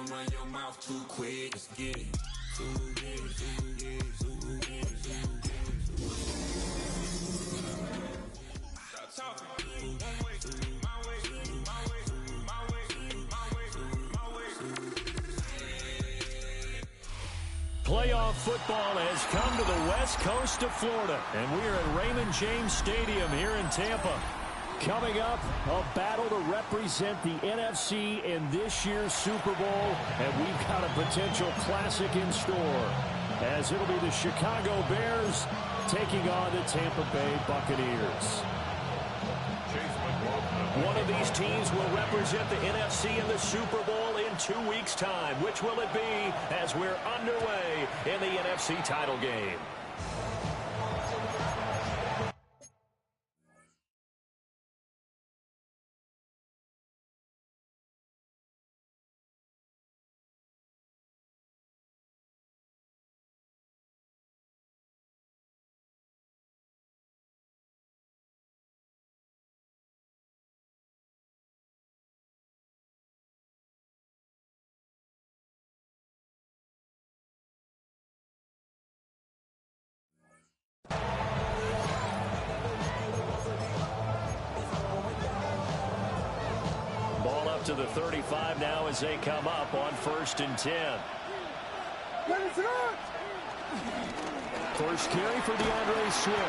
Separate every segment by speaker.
Speaker 1: run your mouth too quick. Let's get it. Stop talking. One way, my way, my way, my way, my way, my way.
Speaker 2: Playoff football has come to the west coast of Florida, and we're at Raymond James Stadium here in Tampa. Coming up, a battle to represent the NFC in this year's Super Bowl, and we've got a potential classic in store, as it'll be the Chicago Bears taking on the Tampa Bay Buccaneers. One of these teams will represent the NFC in the Super Bowl in 2 weeks' time. Which will it be as we're underway in the NFC title game? Ball up to the 35 now as they come up on 1st and 10. First carry for DeAndre Swift.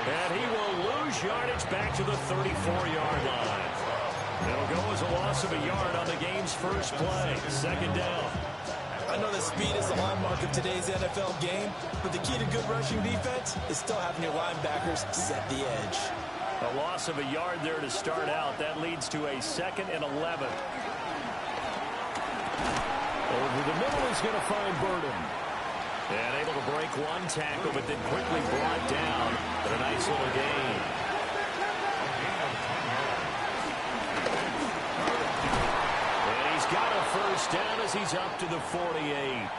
Speaker 2: And he will lose yardage back to the 34-yard line. It'll go as a loss of a yard on the game's first play. 2nd down.
Speaker 3: I know that speed is the hallmark of today's NFL game, but the key to good rushing defense is still having your linebackers set the edge.
Speaker 2: A loss of a yard there to start out. That leads to a 2nd and 11. Over the middle is going to find Burden. And able to break one tackle, but then quickly brought down. But a nice little gain. And he's got a first down as he's up to the 48.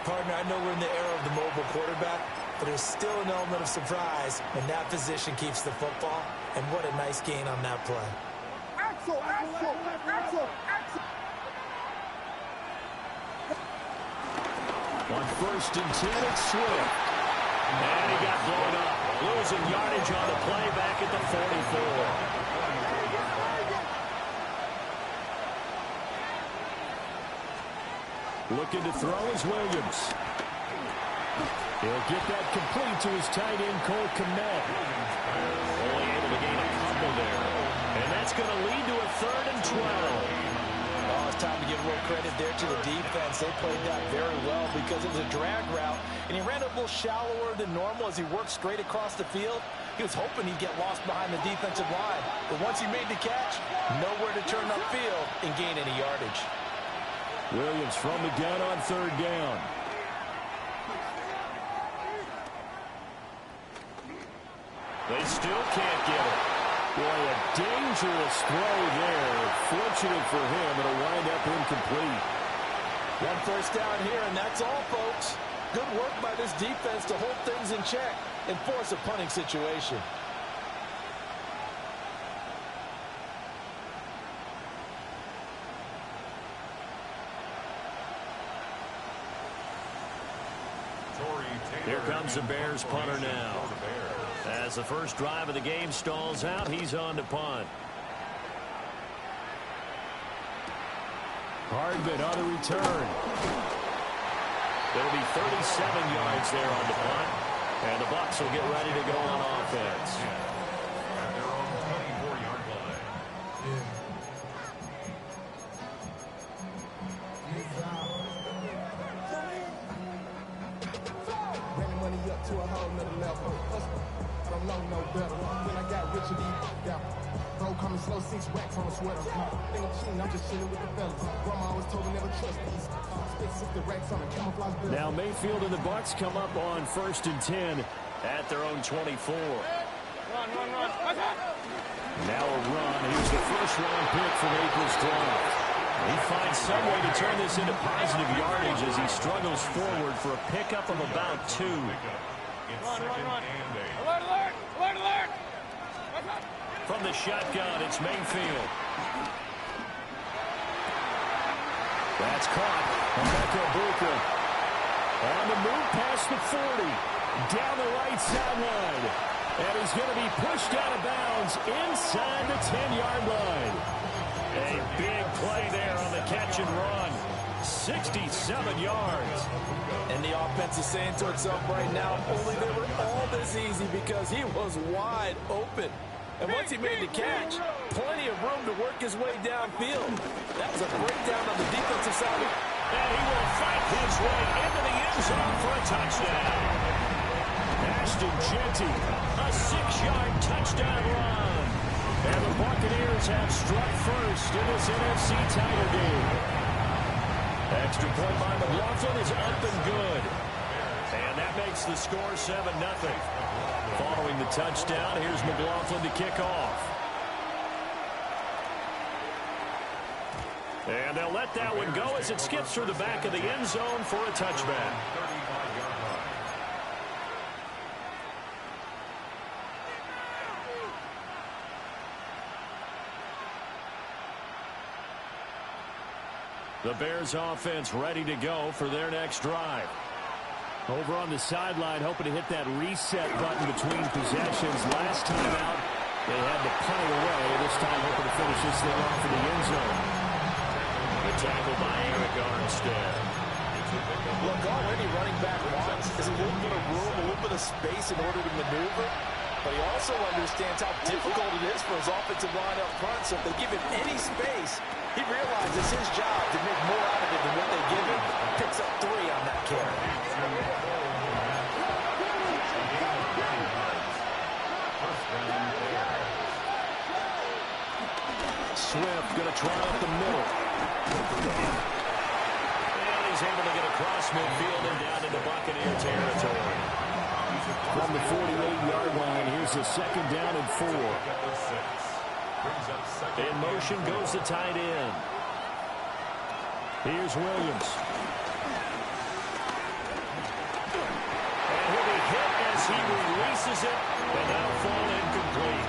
Speaker 3: Partner, I know we're in the era of the mobile quarterback, but there's still an element of surprise when that position keeps the football. And what a nice gain on that play.
Speaker 4: Axel.
Speaker 2: On 1st and 10, it's Swift. And he got blown up. Losing yardage on the play back at the 44. Looking to throw is Williams. He'll get that complete to his tight end, Cole Kmet. Only able to gain a couple there. And that's going to lead to a 3rd and 12.
Speaker 3: Oh, it's time to give a little credit there to the defense. They played that very well because it was a drag route, and he ran a little shallower than normal as he worked straight across the field. He was hoping he'd get lost behind the defensive line. But once he made the catch, nowhere to turn upfield and gain any yardage.
Speaker 2: Williams from the gun on 3rd down. They still can't get it. Boy, a dangerous throw there. Fortunate for him, it'll wind up incomplete.
Speaker 3: 1 first down here, and that's all, folks. Good work by this defense to hold things in check and force a punting situation.
Speaker 2: Here comes the Bears punter now. As the first drive of the game stalls out, he's on to punt. Hardman on the return. There'll be 37 yards there on the punt. And the Bucs will get ready to go on offense.
Speaker 5: At their own 24-yard line.
Speaker 4: Running money up to a whole nother level. I don't know no better. When I got rich and got bro coming slow, 6 racks on a sweater. Think I'm cheating, I'm just chilling with the fellas. Grandma always told me never trust these.
Speaker 2: Now Mayfield and the Bucs come up on 1st and 10 at their own 24.
Speaker 4: Run.
Speaker 2: Now a run. Here's the first-round pick from April's draft. He finds some way to turn this into positive yardage as he struggles forward for a pickup of about 2.
Speaker 4: Run. Alert.
Speaker 2: From the shotgun, it's Mayfield. That's caught. Buka on the move past the 40. Down the right sideline. And he's going to be pushed out of bounds inside the 10-yard line. A big play there on the catch and run. 67 yards.
Speaker 3: And the offense is saying to itself right now, only they were all this easy because he was wide open. And once he made the catch, plenty of room to work his way downfield. That was a breakdown on the defensive side.
Speaker 2: And he will fight his way into the end zone for a touchdown. Ashton Jeanty, a 6-yard touchdown run. And the Buccaneers have struck first in this NFC title game. Extra point by McLaughlin is up and good. And that makes the score 7-0. Following the touchdown, here's McLaughlin to kick off. And they'll let that one go as it skips through the back of the end zone for a touchback. The Bears offense ready to go for their next drive. Over on the sideline, hoping to hit that reset button between possessions. Last time out, they had to punt it away. This time, hoping to finish this thing off in the end zone. The tackle by Eric Armstead.
Speaker 3: Look, already running back wants is a little bit of room, a little bit of space in order to maneuver. But he also understands how difficult it is for his offensive line up front. So if they give him any space, he realizes his job to make more out of it than what they give him. Picks up 3 on that carry.
Speaker 2: Swift going to try up the middle. And he's able to get across midfield and down into Buccaneer territory. From the 48-yard line, here's a 2nd down and 4. In motion goes the tight end. Here's Williams. And he'll be hit as he releases it, and that'll fall incomplete.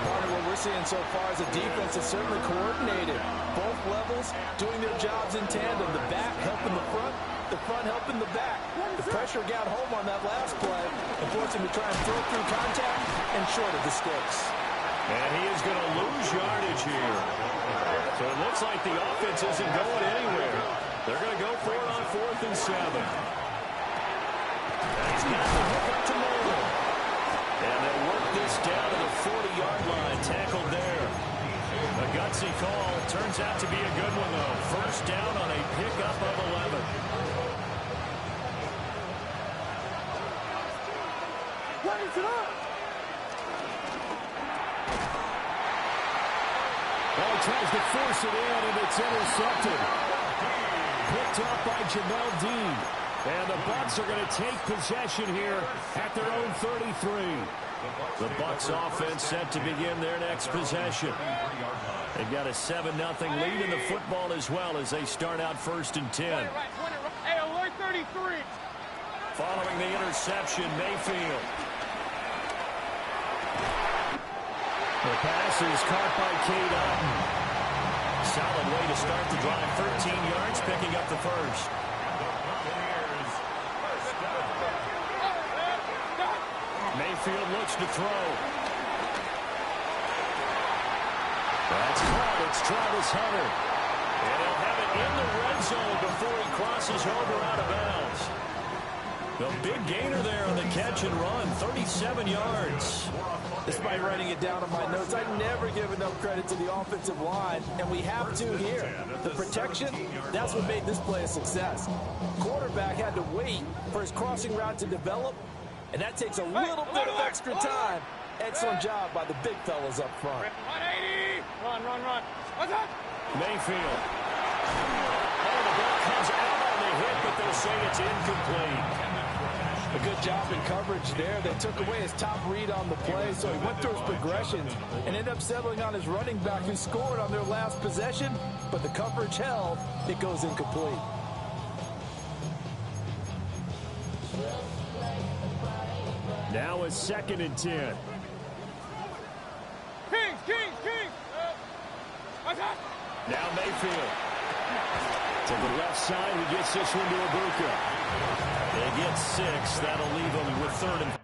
Speaker 3: Part of what we're seeing so far is a defense that's certainly coordinated. Both levels doing their jobs in tandem. The back helping the front helping the back. The pressure got home on that last play and forced him to try and throw through contact and short of the sticks.
Speaker 2: And he is going to lose yardage here. So it looks like the offense isn't going anywhere. They're going to go for it on 4th and 7. He's got the hook up to Nolan. And they'll work this down to the 40-yard line. Tackled there. A gutsy call. Turns out to be a good one, though. First down on a pickup of 11.
Speaker 4: Raise it up!
Speaker 2: Ball tries to force it in, and it's intercepted. Picked up by Jamel Dean. And the Bucs are going to take possession here at their own 33. The Bucs offense set to begin their next possession. They've got a 7-0 lead in the football as well as they start out 1st and 10.
Speaker 4: Hey, alert 33!
Speaker 2: Following the interception, Mayfield. The pass is caught by Cade Otton. Solid way to start the drive. 13 yards, picking up the first. Mayfield looks to throw. That's caught. It's Travis Hunter. And he'll have it in the red zone before he crosses over out of bounds. The big gainer there on the catch and run. 37 yards.
Speaker 3: Despite writing it down on my notes, I never give enough credit to the offensive line, and we have to here. The protection, that's what made this play a success. Quarterback had to wait for his crossing route to develop, and that takes a little bit of extra time. Excellent job by the big fellas up front.
Speaker 4: 180! Run. What's up?
Speaker 2: Mayfield. Oh, the ball comes out on the hit, but they'll say it's incomplete.
Speaker 3: A good job in coverage there. They took away his top read on the play, so he went through his progressions and ended up settling on his running back who scored on their last possession, but the coverage held. It goes incomplete.
Speaker 2: Now a 2nd and 10.
Speaker 4: Kings! What's up?
Speaker 2: Now Mayfield. To the left side, he gets this one to Ibuka. They get 6. That'll leave them with 3rd and